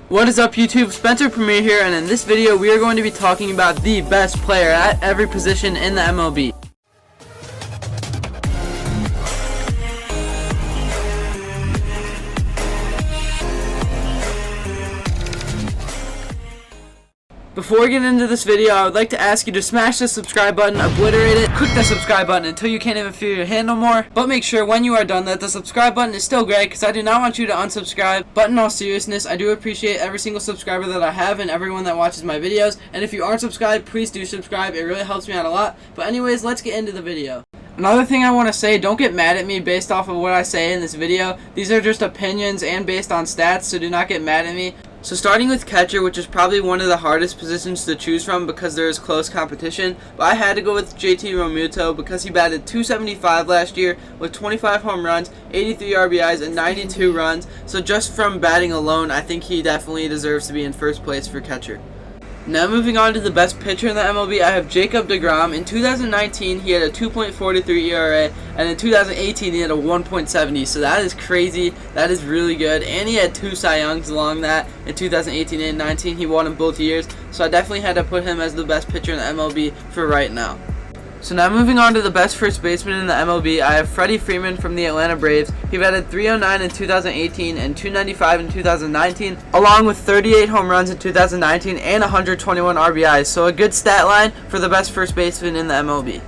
What is up YouTube, SpencerPremier here, and in this video we are going to be talking about the best player at every position in the MLB. Before we get into this video, I would like to ask you to smash the subscribe button, obliterate it, click the subscribe button until you can't even feel your hand no more. But make sure when you are done that the subscribe button is still great, because I do not want you to unsubscribe. But in all seriousness, I do appreciate every single subscriber that I have and everyone that watches my videos. And if you aren't subscribed, please do subscribe. It really helps me out a lot. But anyways, let's get into the video. Another thing I want to say, don't get mad at me based off of what I say in this video. These are just opinions and based on stats, so do not get mad at me. So starting with catcher, which is probably one of the hardest positions to choose from because there is close competition, but I had to go with JT Realmuto because he batted .275 last year with 25 home runs, 83 RBIs, and 92 runs. So just from batting alone, I think he definitely deserves to be in first place for catcher. Now moving on to the best pitcher in the MLB, I have Jacob deGrom. In 2019, he had a 2.43 ERA, and in 2018, he had a 1.70, so that is crazy. That is really good, and he had 2 Cy Youngs along that in 2018 and 19. He won in both years, so I definitely had to put him as the best pitcher in the MLB for right now. So now moving on to the best first baseman in the MLB, I have Freddie Freeman from the Atlanta Braves. He batted .309 in 2018 and .295 in 2019, along with 38 home runs in 2019 and 121 RBIs. So a good stat line for the best first baseman in the MLB.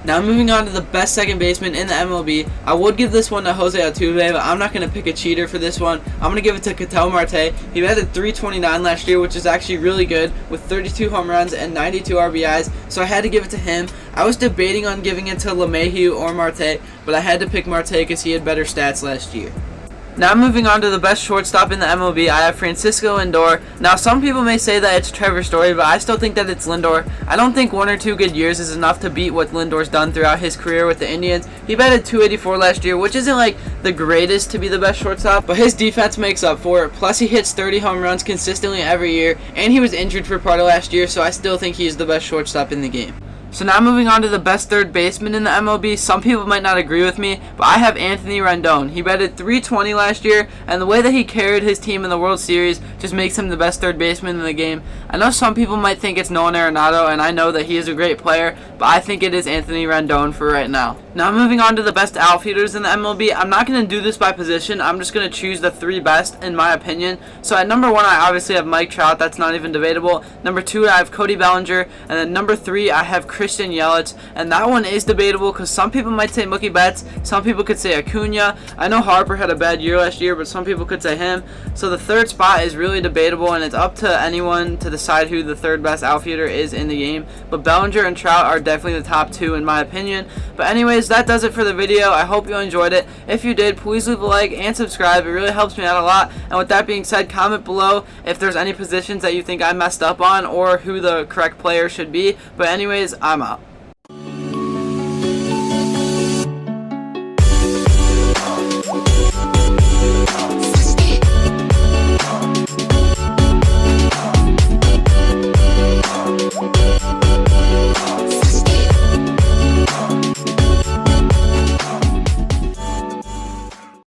Now moving on to the best second baseman in the MLB, I would give this one to Jose Altuve, but I'm not going to pick a cheater for this one. I'm going to give it to Ketel Marte. He batted .329 last year, which is actually really good, with 32 home runs and 92 RBIs, so I had to give it to him. I was debating on giving it to LeMahieu or Marte, but I had to pick Marte because he had better stats last year. Now moving on to the best shortstop in the MLB, I have Francisco Lindor. Now some people may say that it's Trevor Story, but I still think that it's Lindor. I don't think 1 or 2 good years is enough to beat what Lindor's done throughout his career with the Indians. He batted .284 last year, which isn't like the greatest to be the best shortstop, but his defense makes up for it. Plus he hits 30 home runs consistently every year, and he was injured for part of last year, so I still think he's the best shortstop in the game. So now moving on to the best third baseman in the MLB, some people might not agree with me, but I have Anthony Rendon. He batted .320 last year, and the way that he carried his team in the World Series just makes him the best third baseman in the game. I know some people might think it's Nolan Arenado, and I know that he is a great player, but I think it is Anthony Rendon for right now. Now moving on to the best outfielders in the MLB, I'm not going to do this by position, I'm just going to choose the 3 best in my opinion. So at number 1, I obviously have Mike Trout, that's not even debatable. Number 2, I have Cody Bollinger, and then number 3, I have Christian Yelich, and that one is debatable because some people might say Mookie Betts, some people could say Acuna. I know Harper had a bad year last year, but some people could say him. So the 3rd spot is really debatable, and it's up to anyone to decide who the 3rd best outfielder is in the game. But Bellinger and Trout are definitely the top 2 in my opinion. But anyways, that does it for the video. I hope you enjoyed it. If you did, please leave a like and subscribe. It really helps me out a lot. And with that being said, comment below if there's any positions that you think I messed up on or who the correct player should be. But anyways, I'm out.